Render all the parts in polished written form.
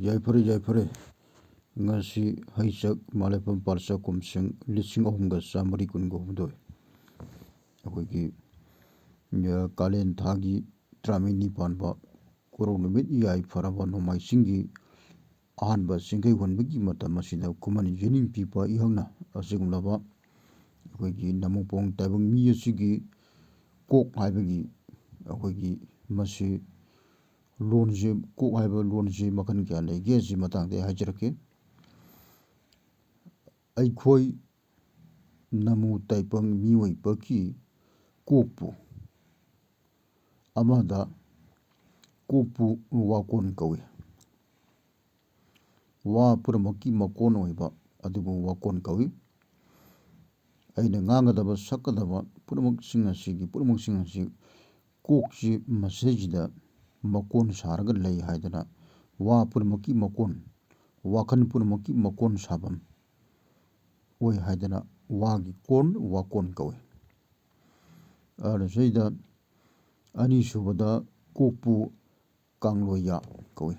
ꯌꯥꯏꯐꯔꯦ ꯌꯥꯏꯐꯔꯦ ꯉꯁꯤ ꯍꯩꯆꯛ ꯃꯥꯂꯦꯝꯄꯝ ꯄꯥꯜꯆ ꯀꯨꯝꯁꯤꯡ 3,119 ꯑꯩꯈꯣꯏꯒꯤ ꯀꯥꯂꯦꯟ ꯊꯥꯒꯤ ꯇꯔꯥꯃꯔꯤ ꯄꯥꯟꯕ ꯀꯣꯔꯧ ꯅꯨꯃꯤꯠ ꯌꯥꯏꯐꯔꯕ ꯅꯣꯡꯃꯥꯏꯆꯤꯡꯒꯤ ꯑꯍꯥꯟꯕ ꯆꯤꯡꯒꯩ ꯍꯣꯟꯕꯒꯤ ꯃꯇꯝ ꯑꯁꯤꯗ ꯈꯨꯃꯟ ꯌꯦꯅꯤꯡ ꯄꯤꯕ ꯏꯍꯪꯅ ꯑꯁꯤꯒꯨꯝꯂꯕ ꯑꯩꯈꯣꯏꯒꯤ ꯅꯃꯣꯄꯣꯡ ꯇꯥꯏꯕꯪ ꯃꯤ ꯑꯁꯤꯒꯤ ꯀꯣꯛ ꯍꯥꯏꯕꯒꯤ ꯑꯩꯈꯣꯏꯒꯤ ꯃꯁꯤ ꯂꯣꯟꯁꯤ ꯀꯣꯛ ꯍꯥꯏꯕ ꯂꯣꯟꯁꯤ ꯃꯈꯜ ꯀꯌꯥ ꯂꯩꯒꯦ ꯑꯁꯤ ꯃꯇꯥꯡꯗ ꯑꯩ ꯍꯥꯏꯖꯔꯛꯀꯦ꯫ ꯑꯩꯈꯣꯏ ꯅꯃꯨ ꯇꯥꯏꯕꯪ ꯃꯤꯑꯣꯏꯕꯒꯤ ꯀꯣꯛꯄꯨ ꯑꯃꯗ ꯀꯣꯛꯄꯨ ꯋꯥꯀꯣꯟ ꯀꯧꯏ꯫ ꯋꯥ ꯄꯨꯝꯅꯃꯛꯀꯤ ꯃꯀꯣꯟ ꯑꯣꯏꯕ ꯑꯗꯨꯕꯨ ꯋꯥꯀꯣꯟ ꯀꯧꯏ꯫ ꯑꯩꯅ ꯉꯥꯡꯒꯗꯕ ꯁꯛꯀꯗꯕ ꯄꯨꯝꯅꯃꯛꯁꯤꯡ ꯑꯁꯤ ꯀꯣꯛꯁꯤ ꯃꯁꯤꯁꯤꯗ ꯃꯀꯣꯟ ꯁꯥꯔꯒ ꯂꯩ ꯍꯥꯏꯗꯅ ꯋꯥ ꯄꯨꯝꯅꯃꯛꯀꯤ ꯃꯀꯣꯟ, ꯋꯥꯈꯜ ꯄꯨꯝꯅꯃꯛꯀꯤ ꯃꯀꯣꯟ ꯁꯥꯐꯝ ꯑꯣꯏ ꯍꯥꯏꯗꯅ ꯋꯥꯒꯤ ꯀꯣꯟ ꯋꯥꯀꯣꯟ ꯀꯧꯏ꯫ ꯑꯁꯤꯗ ꯑꯅꯤꯁꯨꯕꯗ ꯀꯣꯛꯄꯨ ꯀꯥꯡꯂꯣꯌꯥ ꯀꯧꯏ꯫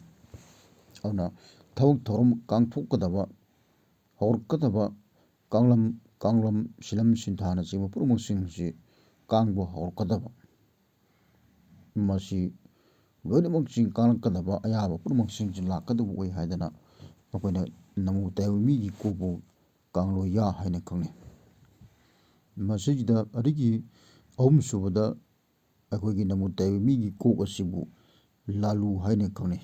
ꯑꯗꯨꯅ ꯊꯕꯛ ꯊꯧꯔꯝ ꯀꯥꯡꯊꯣꯛꯀꯗꯕ ꯍꯧꯔꯛꯀꯗꯕ ꯀꯥꯡꯂꯝ ꯁꯤꯂꯝ ꯁꯤꯟꯊꯥꯅꯆꯤꯡꯕ ꯄꯨꯝꯅꯃꯛꯁꯤꯡꯁꯤ ꯀꯥꯡꯕ ꯍꯧꯔꯛꯀꯗꯕ ꯃꯁꯤ ꯂꯣꯏꯅꯃꯛꯁꯤꯡ ꯀꯥꯡꯂꯛꯀꯗꯕ ꯑꯌꯥꯕ ꯄꯨꯝꯅꯃꯛꯁꯤꯡꯁꯤ ꯂꯥꯛꯀꯗꯕ ꯑꯣꯏ ꯍꯥꯏꯗꯅ ꯑꯩꯈꯣꯏꯅ ꯅꯃꯨ ꯇꯥꯏꯕꯪ ꯃꯤꯒꯤ ꯀꯣꯛꯄꯨ ꯀꯥꯡꯂꯣꯌꯥ ꯍꯥꯏꯅ ꯈꯪꯅꯩ꯫ ꯃꯁꯤꯁꯤꯗ ꯑꯗꯒꯤ ꯑꯍꯨꯝꯁꯨꯕꯗ ꯑꯩꯈꯣꯏꯒꯤ ꯅꯃꯨ ꯇꯥꯏꯕꯪ ꯃꯤꯒꯤ ꯀꯣꯛ ꯑꯁꯤꯕꯨ ꯂꯥꯂꯨ ꯍꯥꯏꯅ ꯈꯪꯅꯩ꯫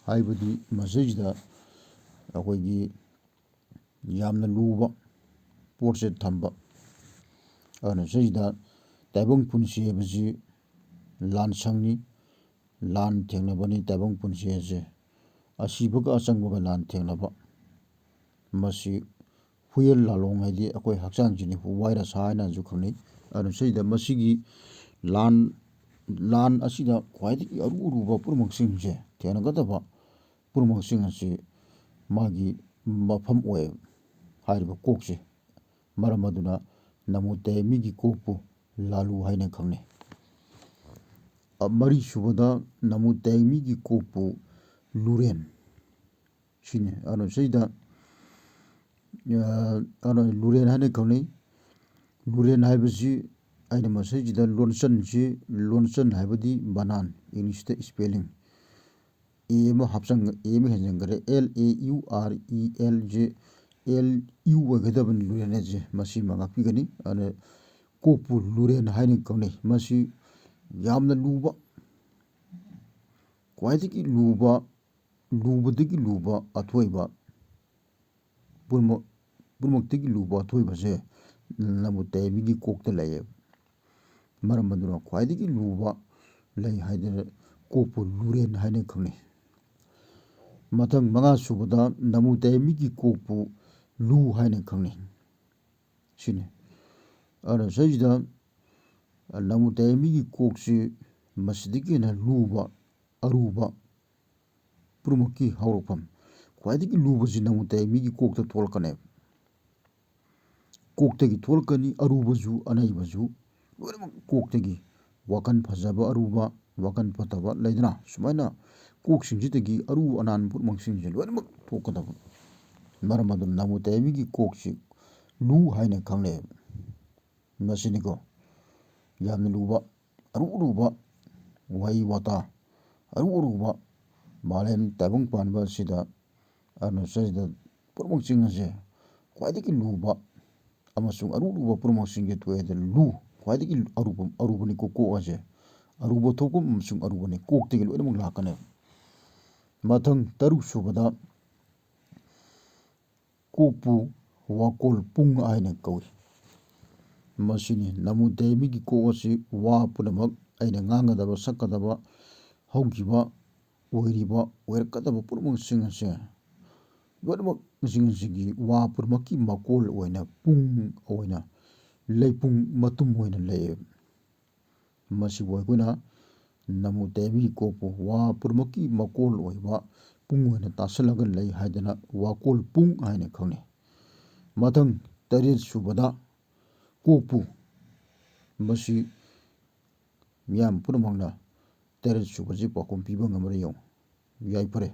ꯍꯥꯏꯕꯗꯤ ꯃꯁꯤꯁꯤꯗ ꯑꯩꯈꯣꯏꯒꯤ ꯌꯥꯝꯅ ꯂꯨꯕ ꯄꯣꯠꯁꯦ ꯊꯝꯕ꯫ ꯑꯗꯨꯅ ꯁꯤꯁꯤꯗ ꯇꯥꯏꯕꯪ ꯄꯨꯟꯁꯤ ꯍꯥꯏꯕꯁꯤ ꯂꯥꯟꯁꯪꯅꯤ, ꯂꯥꯟ ꯊꯦꯡꯅꯕꯅꯤ ꯇꯥꯏꯕꯪ ꯄꯨꯟꯁꯤ ꯑꯁꯦ ꯑꯁꯤꯕꯒ ꯑꯆꯪꯕꯒ ꯂꯥꯟ ꯊꯦꯡꯅꯕ꯫ ꯃꯁꯤ ꯍꯨꯌꯦꯜ ꯂꯥꯂꯣꯡ ꯍꯥꯏꯗꯤ ꯑꯩꯈꯣꯏ ꯍꯛꯆꯥꯡꯁꯤꯅꯤ ꯋꯥꯏꯔꯁ ꯍꯥꯏꯅꯁꯨ ꯈꯪꯅꯩ꯫ ꯑꯗꯨꯅ ꯁꯤꯗ ꯃꯁꯤꯒꯤ ꯂꯥꯟ ꯑꯁꯤꯗ ꯈ꯭ꯋꯥꯏꯗꯒꯤ ꯑꯔꯨ ꯑꯔꯨꯕ ꯄꯨꯝꯅꯃꯛꯁꯤꯡꯁꯦ ꯊꯦꯡꯅꯒꯗꯕ ꯄꯨꯝꯅꯃꯛꯁꯤꯡ ꯑꯁꯤ ꯃꯥꯒꯤ ꯃꯐꯝ ꯑꯣꯏ ꯍꯥꯏꯔꯤꯕ ꯀꯣꯛꯁꯦ꯫ ꯃꯔꯝ ꯑꯗꯨꯅ ꯅꯃꯨ ꯇꯥꯏꯕꯪ ꯃꯤꯒꯤ ꯀꯣꯛꯄꯨ ꯂꯥꯂꯨ ꯍꯥꯏꯅ ꯈꯪꯅꯩ꯫ ꯃꯔꯤꯁꯨꯕꯗ ꯅꯃꯨ ꯇꯥꯏꯕꯪ ꯃꯤꯒꯤ ꯀꯣꯛꯄꯨ ꯂꯨꯔꯦꯟ ꯁꯤꯅꯤ꯫ ꯑꯗꯨꯅ ꯁꯤꯗ ꯂꯨꯔꯦꯟ ꯍꯥꯏꯅ ꯈꯪꯅꯩ꯫ ꯂꯨꯔꯦꯟ ꯍꯥꯏꯕꯁꯤ ꯑꯩꯅ ꯃꯁꯤꯁꯤꯗ ꯂꯣꯟꯆꯟ ꯍꯥꯏꯕꯗꯤ ꯕꯅꯥꯟ ꯏꯪꯂꯤꯁꯇ ꯁ꯭ꯄꯦꯂꯤꯡ ꯑꯦ ꯑꯃ ꯍꯦꯟꯖꯟꯈꯔꯦ LAUREL LU ꯑꯣꯏꯒꯗꯕꯅꯤ ꯂꯨꯔꯦꯟ ꯍꯥꯏꯁꯦ ꯃꯁꯤꯃ ꯉꯥꯛꯄꯤꯒꯅꯤ꯫ ꯑꯗꯨꯅ ꯀꯣꯛꯄꯨ ꯂꯨꯔꯦꯟ ꯍꯥꯏꯅ ꯈꯪꯅꯩ꯫ ꯃꯁꯤ ꯌꯥꯝꯅ ꯂꯨꯕ, ꯈ꯭ꯋꯥꯏꯗꯒꯤ ꯂꯨꯕꯗꯒꯤ ꯂꯨꯕ ꯑꯊꯣꯏꯕ ꯄꯨꯝꯅꯃꯛꯇꯒꯤ ꯂꯨꯕ ꯑꯊꯣꯏꯕꯁꯦ ꯅꯃꯨ ꯇꯥꯏꯕꯪ ꯃꯤꯒꯤ ꯀꯣꯛꯇ ꯂꯩꯌꯦ꯫ ꯃꯔꯝ ꯑꯗꯨꯅ ꯈ꯭ꯋꯥꯏꯗꯒꯤ ꯂꯨꯕ ꯂꯩ ꯍꯥꯏꯗꯅ ꯀꯣꯛꯄꯨ ꯂꯨꯔꯦꯟ ꯍꯥꯏꯅ ꯈꯪꯅꯩ꯫ ꯃꯊꯪ ꯃꯉꯥꯁꯨꯕꯗ ꯅꯃꯨ ꯇꯥꯏꯕꯪ ꯃꯤꯒꯤ ꯀꯣꯛꯄꯨ ꯂꯨ ꯍꯥꯏꯅ ꯈꯪꯅꯩ ꯁꯤꯅꯤ꯫ ꯑꯗꯨꯅ ꯁꯤꯁꯤꯗ ꯅꯃꯨ ꯇꯥꯏꯕꯪ ꯃꯤꯒꯤ ꯀꯣꯛꯁꯤ ꯃꯁꯤꯗꯒꯤ ꯍꯦꯟꯅ ꯂꯨꯕ ꯑꯔꯨꯕ ꯄꯨꯝꯅꯃꯛꯀꯤ ꯍꯧꯔꯛꯐꯝ ꯈ꯭ꯋꯥꯏꯗꯒꯤ ꯂꯨꯕꯁꯤ ꯅꯃꯨ ꯇꯥꯏꯕꯪ ꯃꯤꯒꯤ ꯀꯣꯛꯇ ꯊꯣꯛꯂꯛꯀꯅꯦꯕ꯫ ꯀꯣꯛꯇꯒꯤ ꯊꯣꯛꯂꯛꯀꯅꯤ ꯑꯔꯨꯕꯁꯨ ꯑꯅꯩꯕꯁꯨ ꯂꯣꯏꯅꯃꯛ ꯀꯣꯛꯇꯒꯤ ꯋꯥꯈꯜ ꯐꯖꯕ ꯑꯔꯨꯕ, ꯋꯥꯈꯜ ꯐꯠꯇꯕ ꯂꯩꯗꯅ ꯁꯨꯃꯥꯏꯅ ꯀꯣꯛꯁꯤꯡꯁꯤꯗꯒꯤ ꯑꯔꯨ ꯑꯅꯥꯟ ꯄꯨꯝꯅꯃꯛꯁꯤꯡꯁꯦ ꯂꯣꯏꯅꯃꯛ ꯊꯣꯛꯀꯗꯕ꯫ ꯃꯔꯝ ꯑꯗꯨꯅ ꯅꯃꯨ ꯇꯥꯏꯕꯪ ꯃꯤꯒꯤ ꯀꯣꯛꯁꯤ ꯂꯨ ꯍꯥꯏꯅ ꯈꯪꯅꯩ꯫ ꯃꯁꯤꯅꯤꯀꯣ ꯌꯥꯝꯅ ꯂꯨꯕ ꯑꯔꯨ ꯑꯔꯨꯕ ꯋꯥꯍꯩ ꯋꯥꯇꯥ ꯑꯔꯨ ꯑꯔꯨꯕ ꯃꯥꯂꯦꯝ ꯇꯥꯏꯕꯪ ꯄꯥꯟꯕ ꯑꯁꯤꯗ ꯑꯗꯨꯅ ꯁꯤꯗ ꯄꯨꯝꯅꯃꯛꯁꯤꯡ ꯑꯁꯦ ꯈ꯭ꯋꯥꯏꯗꯒꯤ ꯂꯨꯕ ꯑꯃꯁꯨꯡ ꯑꯔꯨ ꯑꯔꯨꯕ ꯄꯨꯝꯅꯃꯛꯁꯤꯡꯁꯦ ꯊꯣꯛꯑꯦ꯫ ꯂꯨ ꯈ꯭ꯋꯥꯏꯗꯒꯤ ꯑꯔꯨꯕꯅꯤ ꯀꯣꯛ ꯑꯁꯦ ꯑꯔꯨꯕ ꯊꯣꯛꯐꯝ ꯑꯃꯁꯨꯡ ꯑꯔꯨꯕꯅꯤ ꯀꯣꯛꯇꯒꯤ ꯂꯣꯏꯅꯃꯛ ꯂꯥꯛꯀꯅꯦꯕ꯫ ꯃꯊꯪ ꯇꯔꯨꯛꯁꯨꯕꯗ ꯀꯣꯛꯄꯨ ꯋꯥꯀꯣꯜ ꯄꯨꯡ ꯍꯥꯏꯅ ꯀꯧꯏ꯫ ꯃꯁꯤꯅꯤ ꯅꯃꯨ ꯇꯥꯏꯕꯪ ꯃꯤꯒꯤ ꯀꯣꯛ ꯑꯁꯤ ꯋꯥ ꯄꯨꯝꯅꯃꯛ ꯑꯩꯅ ꯉꯥꯡꯒꯗꯕ ꯁꯛꯀꯗꯕ ꯍꯧꯈꯤꯕ ꯑꯣꯏꯔꯤꯕ ꯑꯣꯏꯔꯛꯀꯗꯕ ꯄꯨꯝꯅꯃꯛꯁꯤꯡ ꯑꯁꯦ ꯂꯣꯏꯅꯃꯛꯁꯤꯡ ꯑꯁꯤꯒꯤ ꯋꯥ ꯄꯨꯝꯅꯃꯛꯀꯤ ꯃꯀꯣꯜ ꯑꯣꯏꯅ ꯄꯨꯡ ꯑꯣꯏꯅ ꯂꯩꯄꯨꯡ ꯃꯇꯨꯝ ꯑꯣꯏꯅ ꯂꯩꯌꯦ꯫ ꯃꯁꯤꯕꯨ ꯑꯩꯈꯣꯏꯅ ꯅꯃꯨ ꯇꯥꯏꯕꯪ ꯃꯤꯒꯤ ꯀꯣꯛꯄꯨ ꯋꯥ ꯄꯨꯝꯅꯃꯛꯀꯤ ꯃꯀꯣꯜ ꯑꯣꯏꯕ ꯄꯨꯡ ꯑꯣꯏꯅ ꯇꯥꯁꯜꯂꯒ ꯂꯩ ꯍꯥꯏꯗꯅ ꯋꯥꯀꯣꯜ ꯄꯨꯡ ꯍꯥꯏꯅ ꯈꯪꯅꯩ꯫ ꯃꯊꯪ ꯇꯔꯦꯠꯁꯨꯕꯗ ꯀꯣꯛꯄꯨ ꯃꯁꯤ ꯃꯤꯌꯥꯝ ꯄꯨꯝꯅꯃꯛꯅ ꯇꯔꯦꯠꯁꯨꯕꯁꯤ ꯄꯥꯎꯈꯨꯝ ꯄꯤꯕ ꯉꯝꯕ꯭ꯔꯥ ꯌꯦꯡꯉꯨ꯫ ꯌꯥꯏꯐꯔꯦ꯫